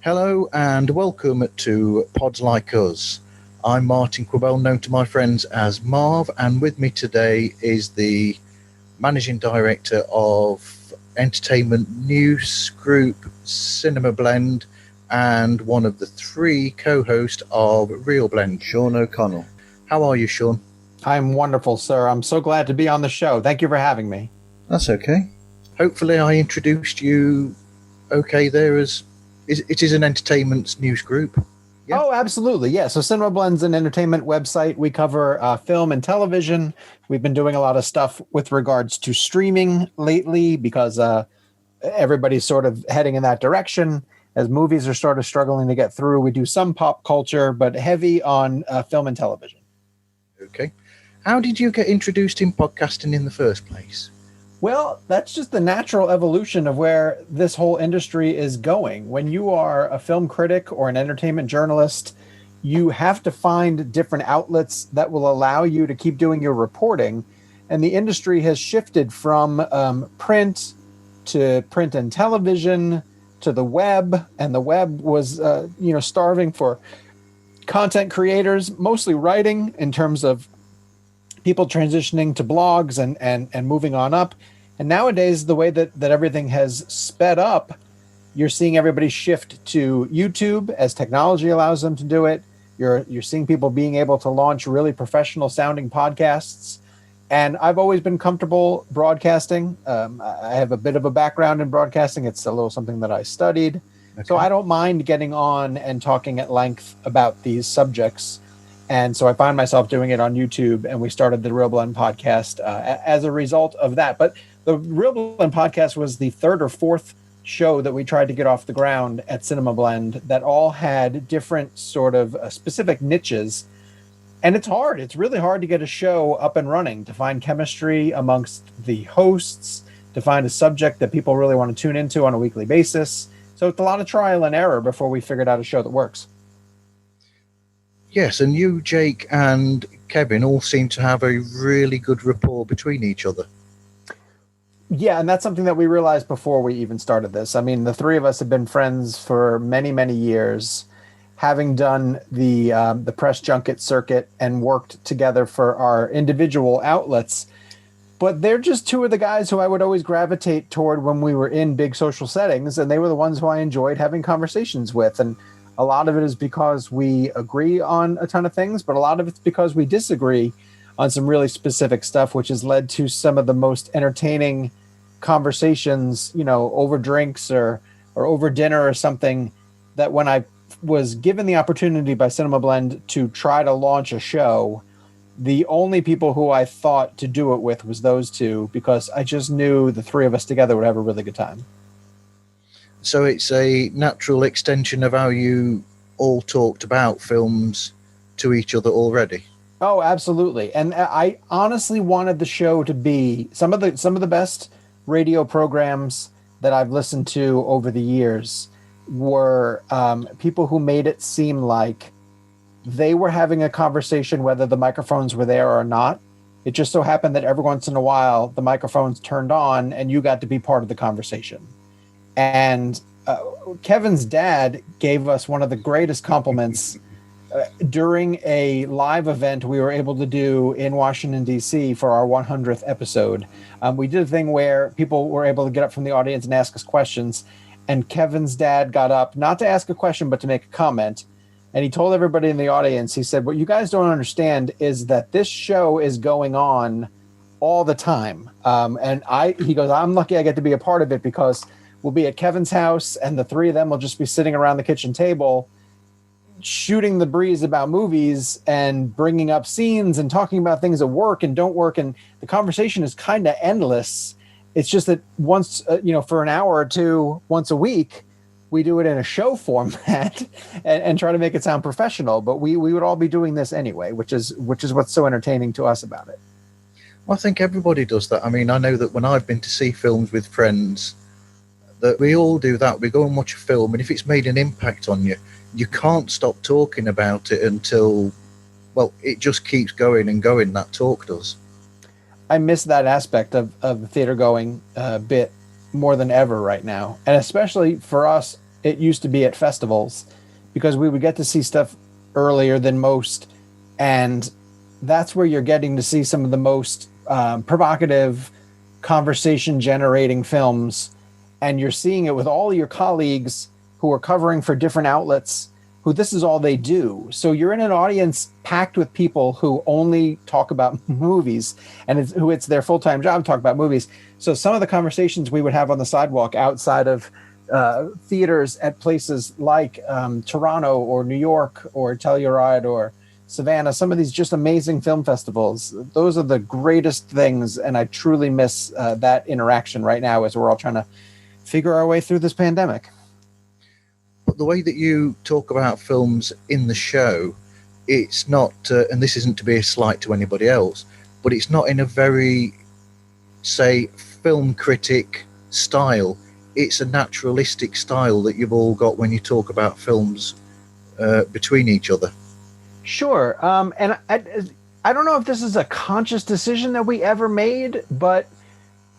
Hello and welcome to Pods Like Us. I'm Martin Quibell, known to my friends as Marv, and with me today is the Managing Director of Entertainment News Group Cinemablend and one of the three co-hosts of Reelblend, Sean O'Connell. How are you, Sean? I'm wonderful, sir. I'm so glad to be on the show. Thank you for having me. That's okay. Hopefully I introduced you okay there as it is an entertainment news group. Yeah. Oh, absolutely. Yeah. So Cinemablend's an entertainment website. We cover film and television. We've been doing a lot of stuff with regards to streaming lately because everybody's sort of heading in that direction as movies are sort of struggling to get through. We do some pop culture, but heavy on film and television. Okay. How did you get introduced in podcasting in the first place? Well, that's just the natural evolution of where this whole industry is going. When you are a film critic or an entertainment journalist, you have to find different outlets that will allow you to keep doing your reporting. And the industry has shifted from print to print and television to the web. And the web was, starving for content creators, mostly writing in terms of people transitioning to blogs and moving on up. And nowadays, the way that everything has sped up, you're seeing everybody shift to YouTube as technology allows them to do it. You're seeing people being able to launch really professional sounding podcasts. And I've always been comfortable broadcasting. I have a bit of a background in broadcasting. It's a little something that I studied. Okay. So I don't mind getting on and talking at length about these subjects. And so I find myself doing it on YouTube, and we started the Reelblend podcast as a result of that. But the Reelblend podcast was the third or fourth show that we tried to get off the ground at Cinemablend that all had different sort of specific niches. And it's hard. It's really hard to get a show up and running, to find chemistry amongst the hosts, to find a subject that people really want to tune into on a weekly basis. So it's a lot of trial and error before we figured out a show that works. Yes, and you, Jake, and Kevin all seem to have a really good rapport between each other. Yeah, and that's something that we realized before we even started this. I mean, the three of us have been friends for many, many years, having done the press junket circuit and worked together for our individual outlets. But they're just two of the guys who I would always gravitate toward when we were in big social settings, and they were the ones who I enjoyed having conversations with. And a lot of it is because we agree on a ton of things, but a lot of it's because we disagree on some really specific stuff, which has led to some of the most entertaining conversations, over drinks or over dinner or something, that when I was given the opportunity by Cinemablend to try to launch a show, the only people who I thought to do it with was those two, because I just knew the three of us together would have a really good time. So it's a natural extension of how you all talked about films to each other already. Oh, absolutely. And I honestly wanted the show to be some of the best radio programs that I've listened to over the years were people who made it seem like they were having a conversation whether the microphones were there or not. It just so happened that every once in a while the microphones turned on and you got to be part of the conversation. And Kevin's dad gave us one of the greatest compliments during a live event we were able to do in Washington, D.C. for our 100th episode. We did a thing where people were able to get up from the audience and ask us questions. And Kevin's dad got up, not to ask a question, but to make a comment. And he told everybody in the audience, he said, what you guys don't understand is that this show is going on all the time. He goes, I'm lucky I get to be a part of it, because we'll be at Kevin's house and the three of them will just be sitting around the kitchen table shooting the breeze about movies and bringing up scenes and talking about things that work and don't work. And the conversation is kind of endless. It's just that once, for an hour or two, once a week, we do it in a show format and try to make it sound professional. But we would all be doing this anyway, which is what's so entertaining to us about it. Well, I think everybody does that. I mean, I know that when I've been to see films with friends, that we all do that. We go and watch a film, and if it's made an impact on you, you can't stop talking about it until, well, it just keeps going and going, that talk does. I miss that aspect of the theater going bit more than ever right now. And especially for us it used to be at festivals, because we would get to see stuff earlier than most, and that's where you're getting to see some of the most provocative, conversation generating films, and you're seeing it with all your colleagues who are covering for different outlets, who this is all they do. So you're in an audience packed with people who only talk about movies, and it's their full-time job to talk about movies. So some of the conversations we would have on the sidewalk outside of theaters at places like Toronto or New York or Telluride or Savannah, some of these just amazing film festivals, those are the greatest things, and I truly miss that interaction right now as we're all trying to figure our way through this pandemic. But the way that you talk about films in the show, it's not, and this isn't to be a slight to anybody else, but it's not in a very, say, film critic style. It's a naturalistic style that you've all got when you talk about films between each other. Sure. And I don't know if this is a conscious decision that we ever made, but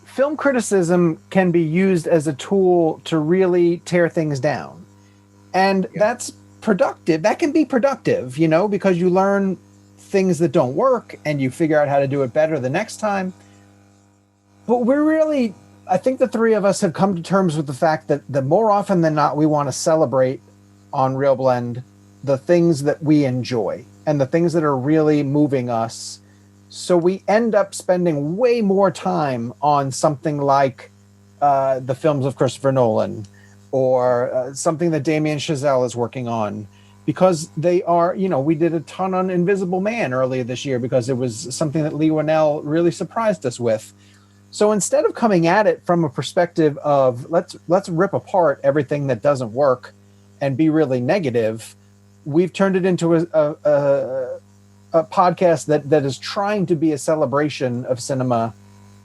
film criticism can be used as a tool to really tear things down. And that's productive. That can be productive, because you learn things that don't work and you figure out how to do it better the next time. But I think the three of us have come to terms with the fact that the more often than not, we want to celebrate on Reelblend the things that we enjoy and the things that are really moving us. So we end up spending way more time on something like the films of Christopher Nolan, or something that Damien Chazelle is working on, because they are, we did a ton on Invisible Man earlier this year because it was something that Lee Winnell really surprised us with. So instead of coming at it from a perspective of let's rip apart everything that doesn't work and be really negative, we've turned it into a podcast that is trying to be a celebration of cinema,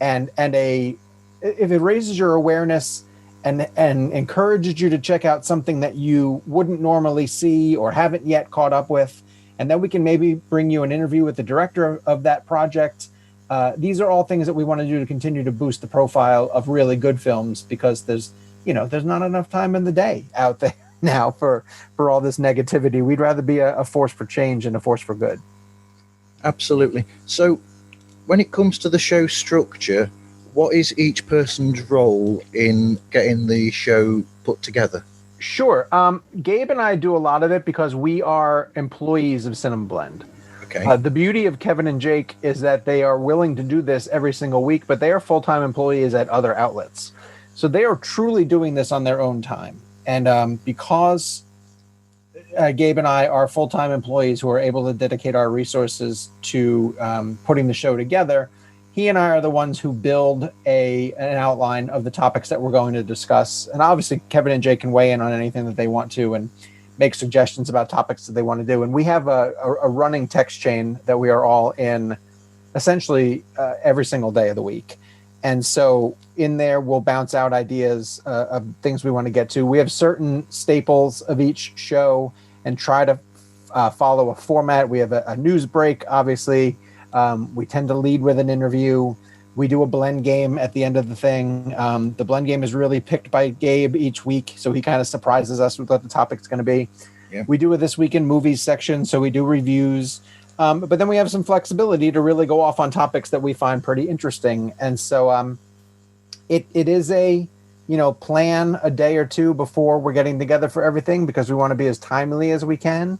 and if it raises your awareness and encourages you to check out something that you wouldn't normally see or haven't yet caught up with, and then we can maybe bring you an interview with the director of that project. These are all things that we want to do to continue to boost the profile of really good films, because there's not enough time in the day out there now for all this negativity. We'd rather be a force for change and a force for good. Absolutely. So when it comes to the show structure, what is each person's role in getting the show put together? Sure. Gabe and I do a lot of it because we are employees of Cinemablend. Okay. The beauty of Kevin and Jake is that they are willing to do this every single week, but they are full-time employees at other outlets. So they are truly doing this on their own time. And because Gabe and I are full-time employees who are able to dedicate our resources to putting the show together, he and I are the ones who build an outline of the topics that we're going to discuss. And obviously, Kevin and Jake can weigh in on anything that they want to and make suggestions about topics that they want to do. And we have a running text chain that we are all in essentially every single day of the week. And so in there, we'll bounce out ideas of things we want to get to. We have certain staples of each show and try to follow a format. We have a news break, obviously. We tend to lead with an interview. We do a blend game at the end of the thing. The blend game is really picked by Gabe each week, so he kind of surprises us with what the topic's going to be. Yeah. We do a This Week in Movies section, so we do reviews. But then we have some flexibility to really go off on topics that we find pretty interesting. And so it is a, plan a day or two before we're getting together for everything, because we want to be as timely as we can.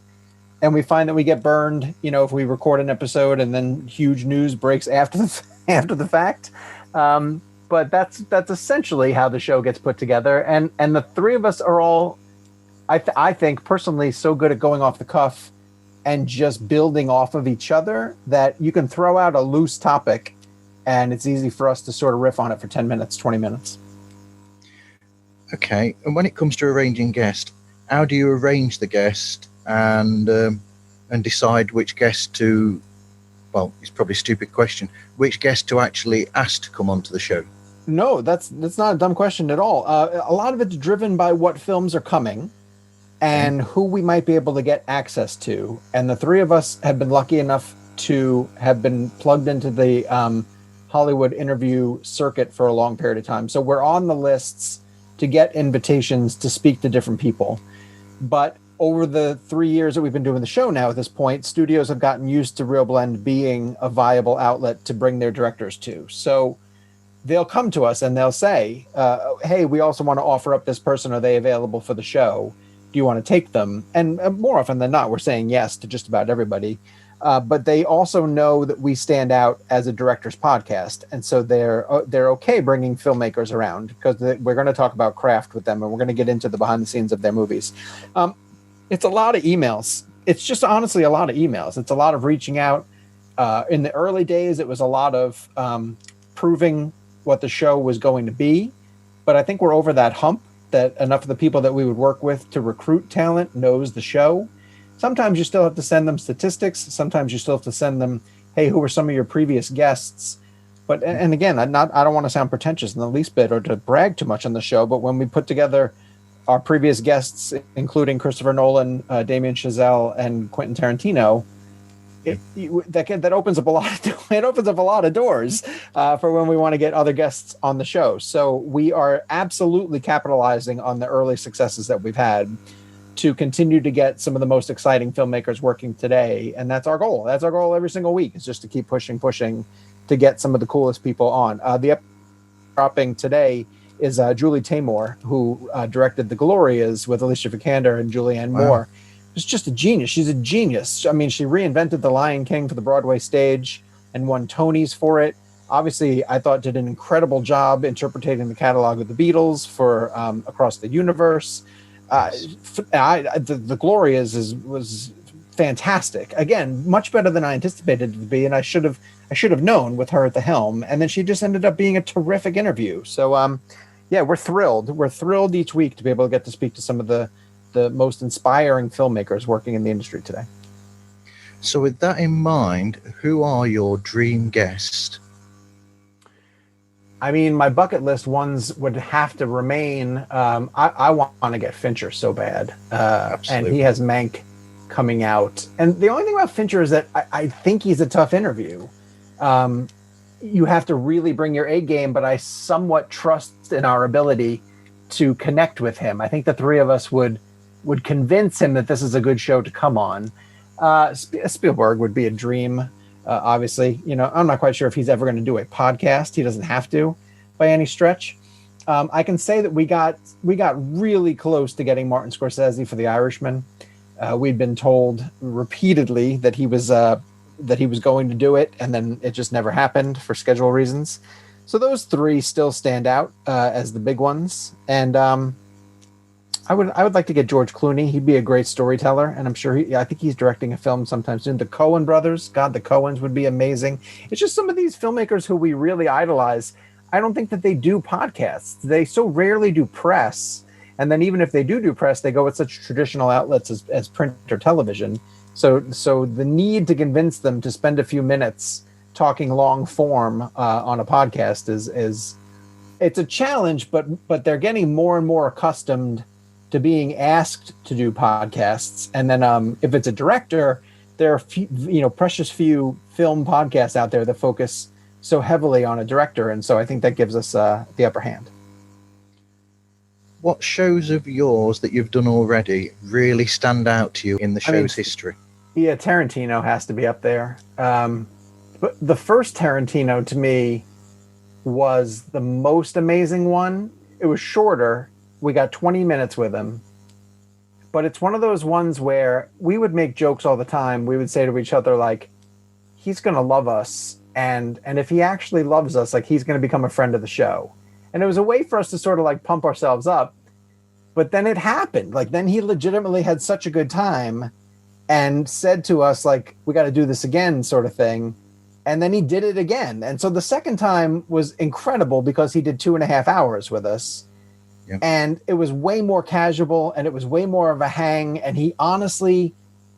And we find that we get burned, if we record an episode and then huge news breaks after the fact. But that's essentially how the show gets put together. And the three of us are all, I think personally, so good at going off the cuff and just building off of each other that you can throw out a loose topic and it's easy for us to sort of riff on it for 10 minutes, 20 minutes. Okay. And when it comes to arranging guests, how do you arrange the guest and decide which guest to, well, it's probably a stupid question, which guest to actually ask to come onto the show? No, that's not a dumb question at all. A lot of it's driven by what films are coming and who we might be able to get access to. And the three of us have been lucky enough to have been plugged into the Hollywood interview circuit for a long period of time. So we're on the lists to get invitations to speak to different people. But over the 3 years that we've been doing the show now at this point, studios have gotten used to Reelblend being a viable outlet to bring their directors to. So they'll come to us and they'll say, hey, we also want to offer up this person. Are they available for the show? Do you want to take them? And more often than not, we're saying yes to just about everybody. But they also know that we stand out as a director's podcast. And so they're okay bringing filmmakers around because we're going to talk about craft with them and we're going to get into the behind the scenes of their movies. It's a lot of emails. It's just honestly a lot of emails. It's a lot of reaching out. In the early days, it was a lot of proving what the show was going to be. But I think we're over that hump that enough of the people that we would work with to recruit talent knows the show. Sometimes you still have to send them statistics. Sometimes you still have to send them, hey, who were some of your previous guests? But, and again, I don't want to sound pretentious in the least bit or to brag too much on the show, but when we put together our previous guests, including Christopher Nolan, Damien Chazelle, and Quentin Tarantino, that opens up a lot of doors for when we want to get other guests on the show. So we are absolutely capitalizing on the early successes that we've had to continue to get some of the most exciting filmmakers working today. And that's our goal. That's our goal every single week, is just to keep pushing to get some of the coolest people on. The episode dropping today is Julie Taymor, who directed The Glorias with Alicia Vikander and Julianne Moore. It's just a genius. She's a genius. I mean, she reinvented The Lion King for the Broadway stage and won Tonys for it. Obviously, I thought did an incredible job interpreting the catalog of the Beatles for Across the Universe. The Glorias was fantastic. Again, much better than I anticipated it to be, and I should have known with her at the helm. And then she just ended up being a terrific interview. So, yeah, we're thrilled. We're thrilled each week to be able to get to speak to some of the most inspiring filmmakers working in the industry today. So with that in mind, who are your dream guests? I mean, my bucket list ones would have to remain. I want to get Fincher so bad. And he has Mank coming out. And the only thing about Fincher is that I think he's a tough interview. You have to really bring your A game, but I somewhat trust in our ability to connect with him. I think the three of us would convince him that this is a good show to come on. Spielberg would be a dream. Obviously, I'm not quite sure if he's ever going to do a podcast. He doesn't have to by any stretch. I can say that we got really close to getting Martin Scorsese for The Irishman. We'd been told repeatedly that he was going to do it, and then it just never happened for schedule reasons. So those three still stand out as the big ones. And I would like to get George Clooney. He'd be a great storyteller, and I'm sure I think he's directing a film sometime soon. The Coen brothers, God, the Coens would be amazing. It's just some of these filmmakers who we really idolize. I don't think that they do podcasts. They so rarely do press, and then even if they do press, they go with such traditional outlets as print or television. So the need to convince them to spend a few minutes talking long form on a podcast is it's a challenge, but they're getting more and more accustomed to being asked to do podcasts. And then if it's a director, there are precious few film podcasts out there that focus so heavily on a director. And so I think that gives us the upper hand. What shows of yours that you've done already really stand out to you in the show's history? Yeah, Tarantino has to be up there. But the first Tarantino to me was the most amazing one. It was shorter. We got 20 minutes with him, but it's one of those ones where we would make jokes all the time. We would say to each other, like, he's going to love us. And if he actually loves us, like, he's going to become a friend of the show. And it was a way for us to sort of like pump ourselves up. But then it happened. Like, then he legitimately had such a good time and said to us, like, we got to do this again, sort of thing. And then he did it again. And so the second time was incredible because he did 2.5 hours with us. Yep. And it was way more casual and it was way more of a hang. And he honestly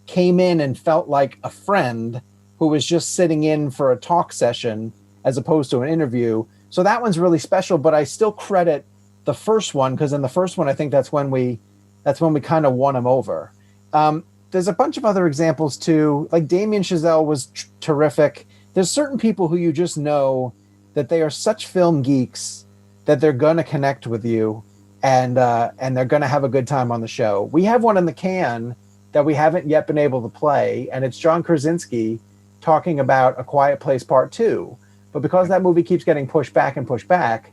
came in and felt like a friend who was just sitting in for a talk session as opposed to an interview. So that one's really special, but I still credit the first one because in the first one, I think that's when we kind of won him over. There's a bunch of other examples too. Like Damien Chazelle was terrific. There's certain people who you just know that they are such film geeks that they're going to connect with you. and they're going to have a good time on the show. We have one in the can that we haven't yet been able to play, and it's John Krasinski talking about A Quiet Place Part 2. But because that movie keeps getting pushed back and pushed back,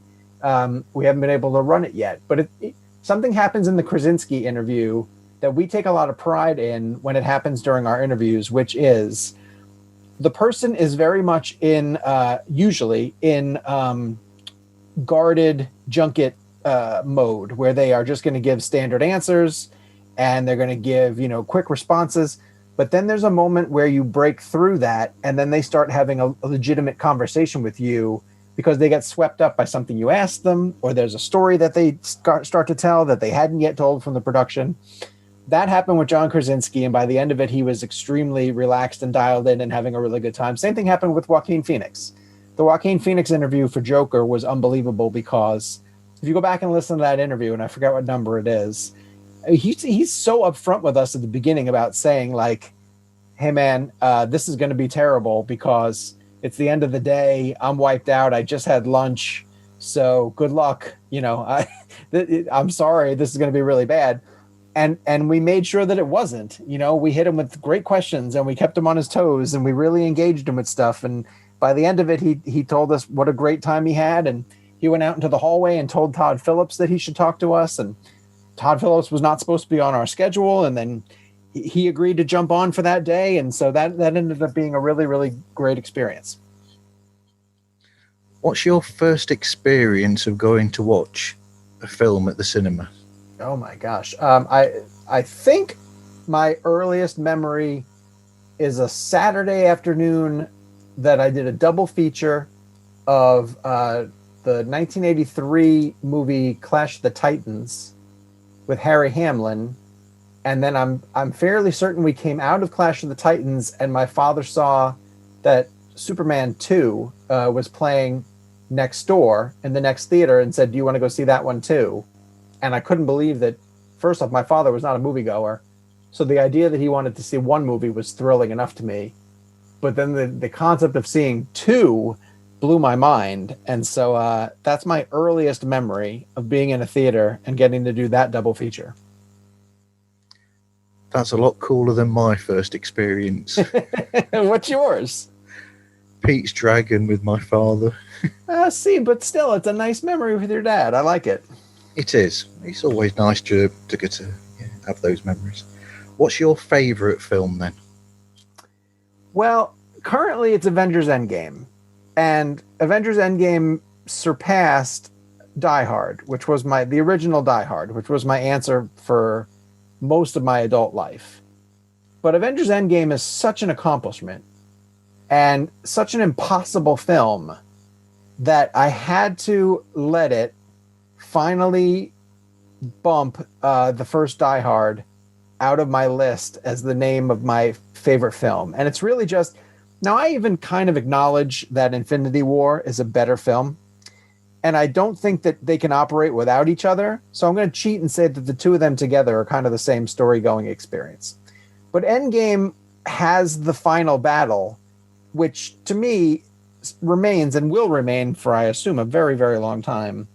we haven't been able to run it yet. But something happens in the Krasinski interview that we take a lot of pride in when it happens during our interviews, which is the person is very much usually in guarded junket mode, where they are just going to give standard answers and they're going to give, quick responses. But then there's a moment where you break through that, and then they start having a legitimate conversation with you because they get swept up by something you asked them, or there's a story that they start to tell that they hadn't yet told from the production. That happened with John Krasinski, and by the end of it, he was extremely relaxed and dialed in and having a really good time. Same thing happened with Joaquin Phoenix. The Joaquin Phoenix interview for Joker was unbelievable because if you go back and listen to that interview, and I forget what number it is, he's so upfront with us at the beginning about saying, like, hey, man, this is going to be terrible because it's the end of the day. I'm wiped out. I just had lunch. So good luck. I'm sorry. This is going to be really bad. And we made sure that it wasn't. We hit him with great questions and we kept him on his toes and we really engaged him with stuff. And by the end of it, he told us what a great time he had. And he went out into the hallway and told Todd Phillips that he should talk to us. And Todd Phillips was not supposed to be on our schedule. And then he agreed to jump on for that day. And so that ended up being a really, really great experience. What's your first experience of going to watch a film at the cinema? Oh my gosh. I think my earliest memory is a Saturday afternoon that I did a double feature of the 1983 movie Clash of the Titans with Harry Hamlin. And then I'm fairly certain we came out of Clash of the Titans and my father saw that Superman 2 was playing next door in the next theater and said, do you want to go see that one too? And I couldn't believe that, first off, my father was not a moviegoer. So the idea that he wanted to see one movie was thrilling enough to me. But then the concept of seeing two blew my mind. And so that's my earliest memory of being in a theater and getting to do that double feature. That's a lot cooler than my first experience. What's yours? Pete's Dragon with my father. See, but still, it's a nice memory with your dad. I like it. It is. It's always nice to get to have those memories. What's your favourite film then? Well, currently it's Avengers Endgame. And Avengers Endgame surpassed Die Hard, which was the original Die Hard, which was my answer for most of my adult life. But Avengers Endgame is such an accomplishment and such an impossible film that I had to let it finally bump the first Die Hard out of my list as the name of my favorite film. And it's really just, now I even kind of acknowledge that Infinity War is a better film. And I don't think that they can operate without each other. So I'm going to cheat and say that the two of them together are kind of the same story-going experience. But Endgame has the final battle, which to me remains and will remain for, I assume, a very, very long time,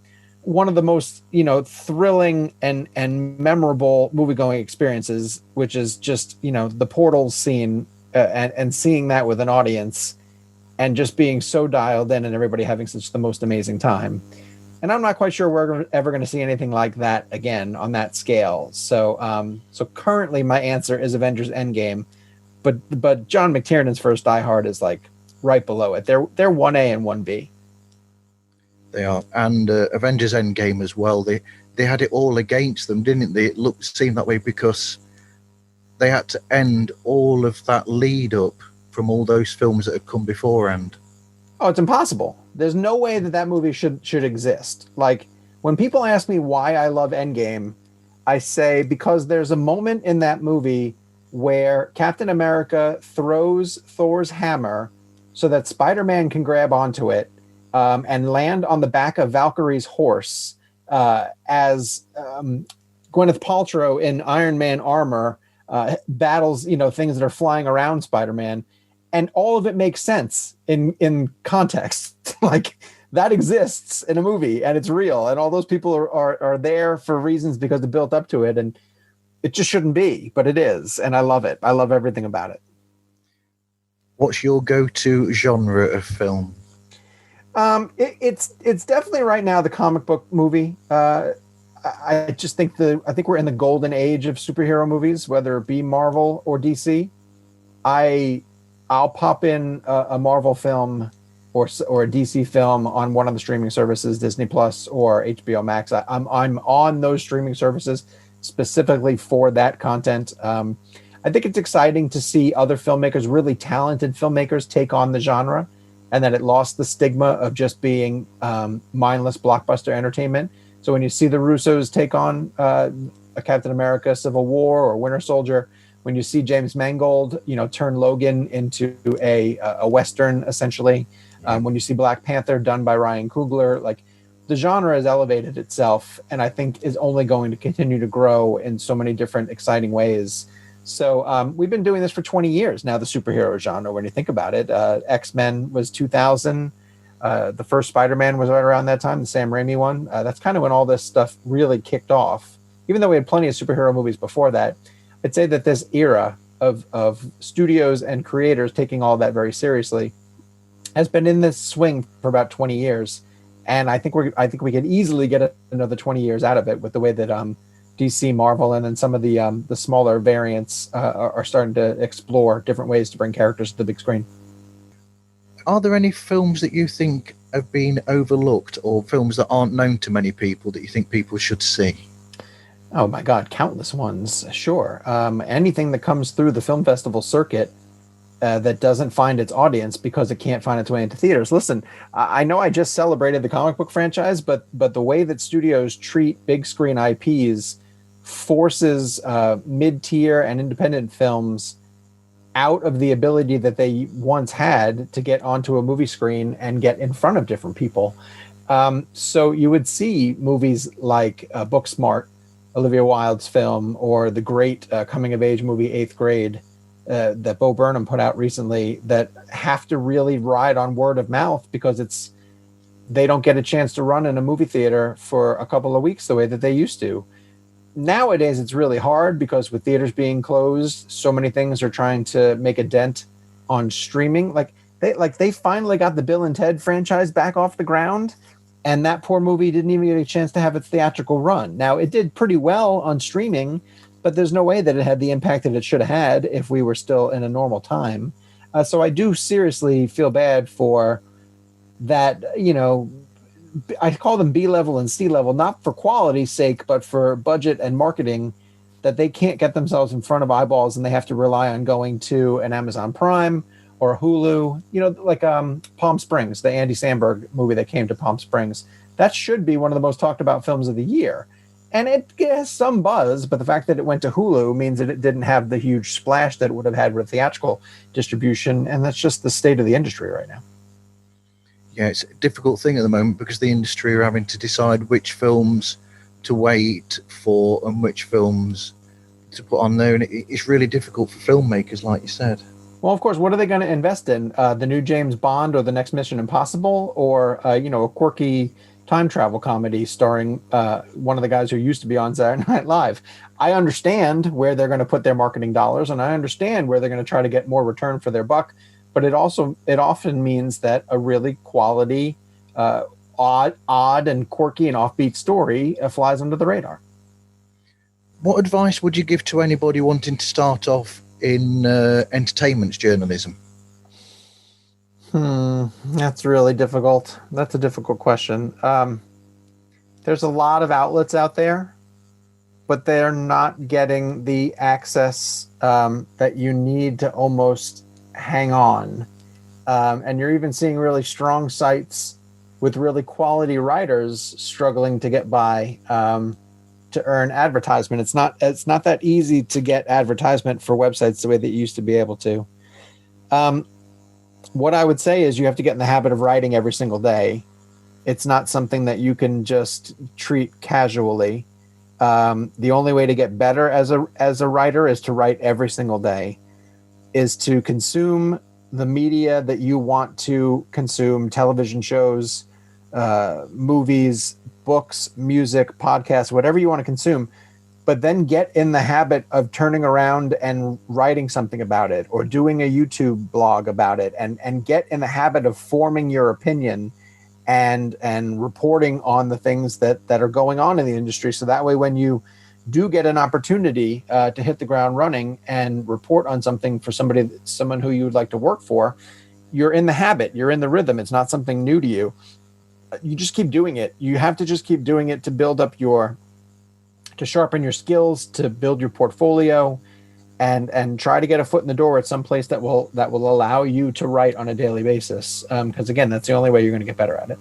one of the most, thrilling and memorable movie-going experiences, which is just, the portals scene and seeing that with an audience and just being so dialed in and everybody having such the most amazing time. And I'm not quite sure we're ever going to see anything like that again on that scale. So currently my answer is Avengers Endgame, but John McTiernan's first Die Hard is like right below it. They're 1A and 1B. They are. And Avengers Endgame as well. They had it all against them, didn't they? It seemed that way because they had to end all of that lead up from all those films that had come beforehand. Oh, it's impossible. There's no way that movie should exist. Like, when people ask me why I love Endgame, I say because there's a moment in that movie where Captain America throws Thor's hammer so that Spider-Man can grab onto it and land on the back of Valkyrie's horse as Gwyneth Paltrow in Iron Man armor battles, things that are flying around Spider-Man. And all of it makes sense in context. Like, that exists in a movie and it's real, and all those people are there for reasons because they built up to it, and it just shouldn't be, but it is, and I love it. I love everything about it. What's your go-to genre of film? It's definitely right now the comic book movie. I just think I think we're in the golden age of superhero movies, whether it be Marvel or DC. I'll pop in a Marvel film or a DC film on one of the streaming services, Disney Plus or HBO Max. I'm on those streaming services specifically for that content. I think it's exciting to see other filmmakers, really talented filmmakers, take on the genre, and that it lost the stigma of just being mindless blockbuster entertainment. So when you see the Russos take on a Captain America Civil War or Winter Soldier, when you see James Mangold, turn Logan into a Western, essentially, when you see Black Panther done by Ryan Coogler, like, the genre has elevated itself, and I think is only going to continue to grow in so many different exciting ways. So we've been doing this for 20 years now, the superhero genre, when you think about it. X-Men was 2000. The first Spider-Man was right around that time, the Sam Raimi one. That's kind of when all this stuff really kicked off. Even though we had plenty of superhero movies before that, I'd say that this era of studios and creators taking all that very seriously has been in this swing for about 20 years. And I think we could easily get another 20 years out of it with the way that DC, Marvel, and then some of the smaller variants are starting to explore different ways to bring characters to the big screen. Are there any films that you think have been overlooked, or films that aren't known to many people that you think people should see? Oh my God, countless ones. Sure. Anything that comes through the film festival circuit that doesn't find its audience because it can't find its way into theaters. Listen, I know I just celebrated the comic book franchise, but the way that studios treat big screen IPs forces mid-tier and independent films out of the ability that they once had to get onto a movie screen and get in front of different people. So you would see movies like Booksmart, Olivia Wilde's film, or the great coming-of-age movie Eighth Grade, that Bo Burnham put out recently, that have to really ride on word of mouth because they don't get a chance to run in a movie theater for a couple of weeks the way that they used to. Nowadays, it's really hard because with theaters being closed, so many things are trying to make a dent on streaming. They finally got the Bill and Ted franchise back off the ground, and that poor movie didn't even get a chance to have its theatrical run. Now, it did pretty well on streaming, but there's no way that it had the impact that it should have had if we were still in a normal time. So I do seriously feel bad for that, I call them B-level and C-level, not for quality's sake, but for budget and marketing, that they can't get themselves in front of eyeballs and they have to rely on going to an Amazon Prime or a Hulu, like Palm Springs, the Andy Samberg movie that came to Palm Springs. That should be one of the most talked about films of the year. And it has some buzz, but the fact that it went to Hulu means that it didn't have the huge splash that it would have had with theatrical distribution. And that's just the state of the industry right now. Yeah, it's a difficult thing at the moment because the industry are having to decide which films to wait for and which films to put on there. And it's really difficult for filmmakers, like you said. Well, of course, what are they going to invest in? The new James Bond or the next Mission Impossible, or, a quirky time travel comedy starring one of the guys who used to be on Saturday Night Live? I understand where they're going to put their marketing dollars, and I understand where they're going to try to get more return for their buck. But it often means that a really quality, odd and quirky and offbeat story flies under the radar. What advice would you give to anybody wanting to start off in entertainment journalism? That's really difficult. That's a difficult question. There's a lot of outlets out there, but they're not getting the access that you need to almost hang on. And you're even seeing really strong sites with really quality writers struggling to get by to earn advertisement. It's not that easy to get advertisement for websites the way that you used to be able to. What I would say is you have to get in the habit of writing every single day. It's not something that you can just treat casually. The only way to get better as a writer is to write every single day, is to consume the media that you want to consume, television shows, movies, books, music, podcasts, whatever you want to consume, but then get in the habit of turning around and writing something about it or doing a YouTube blog about it, and get in the habit of forming your opinion and reporting on the things that are going on in the industry. So that way, when you do get an opportunity to hit the ground running and report on something for someone who you would like to work for, you're in the habit, you're in the rhythm. It's not something new to you. You just keep doing it. You have to just keep doing it to build up to sharpen your skills, to build your portfolio, and try to get a foot in the door at some place that will allow you to write on a daily basis. Because again, that's the only way you're going to get better at it.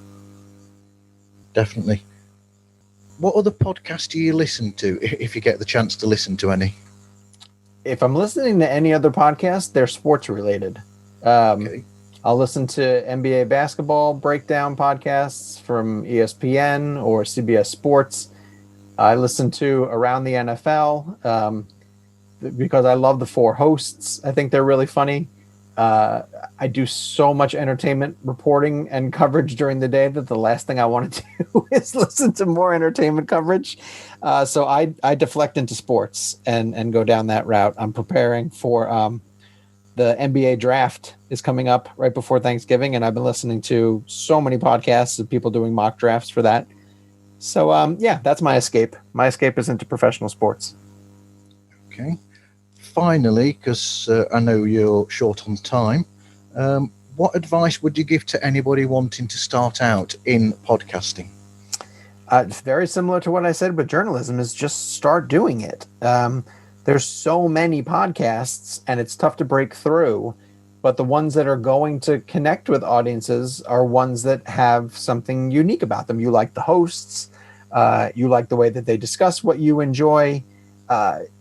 Definitely. What other podcasts do you listen to, if you get the chance to listen to any? If I'm listening to any other podcast, they're sports related. Okay. I'll listen to NBA basketball breakdown podcasts from ESPN or CBS Sports. I listen to Around the NFL because I love the four hosts. I think they're really funny. I do so much entertainment reporting and coverage during the day that the last thing I want to do is listen to more entertainment coverage. So I deflect into sports and go down that route. I'm preparing for the NBA draft is coming up right before Thanksgiving, and I've been listening to so many podcasts of people doing mock drafts for that. So, yeah, that's my escape. My escape is into professional sports. Okay. Finally, because I know you're short on time, what advice would you give to anybody wanting to start out in podcasting? It's very similar to what I said with journalism, is just start doing it. There's so many podcasts, and it's tough to break through. But the ones that are going to connect with audiences are ones that have something unique about them. You like the hosts. You like the way that they discuss what you enjoy.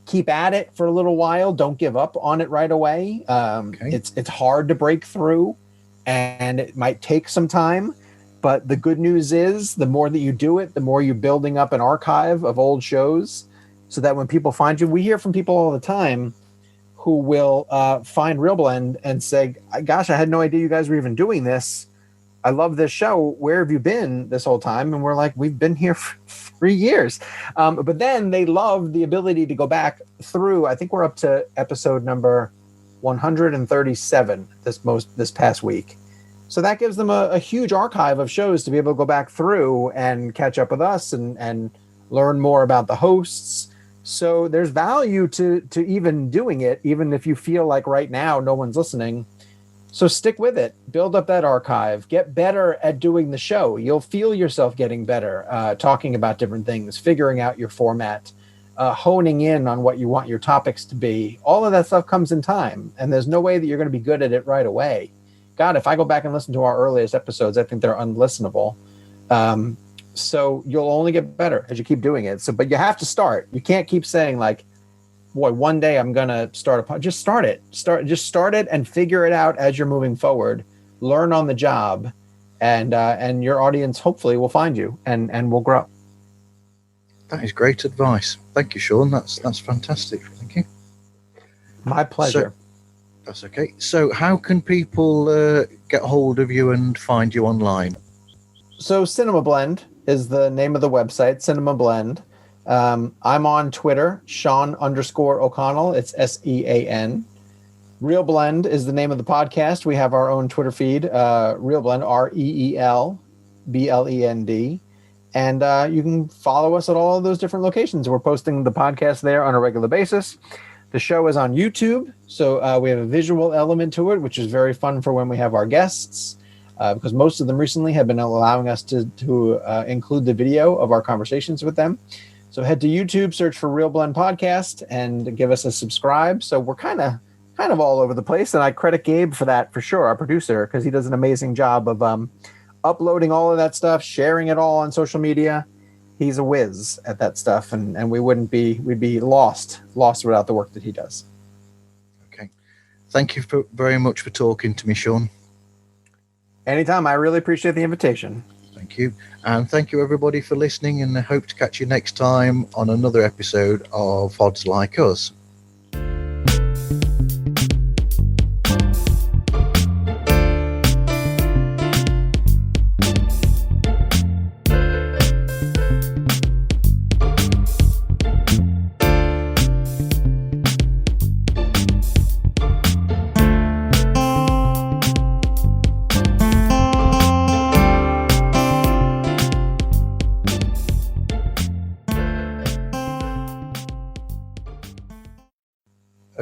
Keep at it for a little while. Don't give up on it right away. Okay. It's hard to break through, and it might take some time. But the good news is, the more that you do it, the more you're building up an archive of old shows, so that when people find you, we hear from people all the time who will find Reelblend and say, gosh, I had no idea you guys were even doing this. I love this show. Where have you been this whole time? And we're like, we've been here for 3 years. But then they love the ability to go back through. I think we're up to episode number 137 this past week. So that gives them a huge archive of shows to be able to go back through and catch up with us and learn more about the hosts. So there's value to even doing it, even if you feel like right now no one's listening. So stick with it. Build up that archive. Get better at doing the show. You'll feel yourself getting better, talking about different things, figuring out your format, honing in on what you want your topics to be. All of that stuff comes in time, and there's no way that you're going to be good at it right away. God, if I go back and listen to our earliest episodes, I think they're unlistenable. So you'll only get better as you keep doing it. But you have to start. You can't keep saying like, boy, one day I'm going to start just start it. Just start it and figure it out as you're moving forward. Learn on the job, and your audience hopefully will find you and will grow. That is great advice. Thank you, Sean. That's fantastic. Thank you. My pleasure. That's okay. So how can people get hold of you and find you online? So Cinemablend is the name of the website, Cinemablend. I'm on Twitter, Sean_O'Connell. It's SEAN. Reelblend is the name of the podcast. We have our own Twitter feed, Reelblend, REELBLEND. And you can follow us at all of those different locations. We're posting the podcast there on a regular basis. The show is on YouTube, so we have a visual element to it, which is very fun for when we have our guests. Because most of them recently have been allowing us to include the video of our conversations with them. So head to YouTube, search for Reelblend Podcast, and give us a subscribe. So we're kind of all over the place, and I credit Gabe for that for sure, our producer, because he does an amazing job of uploading all of that stuff, sharing it all on social media. He's a whiz at that stuff, and we'd be lost without the work that he does. Okay, thank you very much for talking to me, Sean. Anytime. I really appreciate the invitation. Thank you. And thank you, everybody, for listening, and I hope to catch you next time on another episode of Pods Like Us.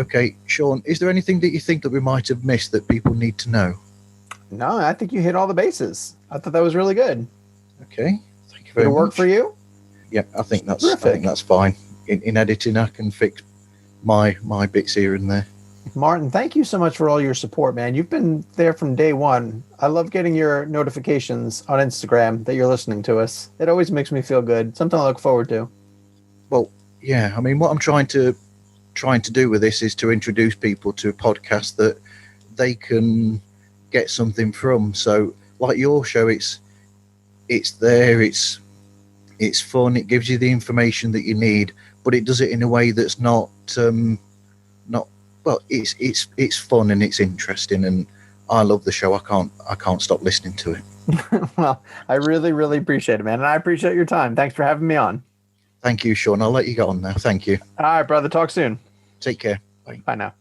Okay, Sean, is there anything that you think that we might have missed that people need to know? No, I think you hit all the bases. I thought that was really good. Okay, thank you very Did it much. work for you? Yeah, I think that's Terrific. fine. In editing, I can fix my bits here and there. Martin, thank you so much for all your support, man. You've been there from day one. I love getting your notifications on Instagram that you're listening to us. It always makes me feel good. Something I look forward to. Well, yeah, I mean, what I'm trying to do with this is to introduce people to a podcast that they can get something from. So, like your show, it's there, it's fun, it gives you the information that you need, but it does it in a way that's not well, it's fun and it's interesting, and I love the show. I can't stop listening to it. Well, I really, really appreciate it, man. And I appreciate your time. Thanks for having me on. Thank you, Sean. I'll let you go on now. Thank you. All right, brother. Talk soon. Take care. Bye. Bye now.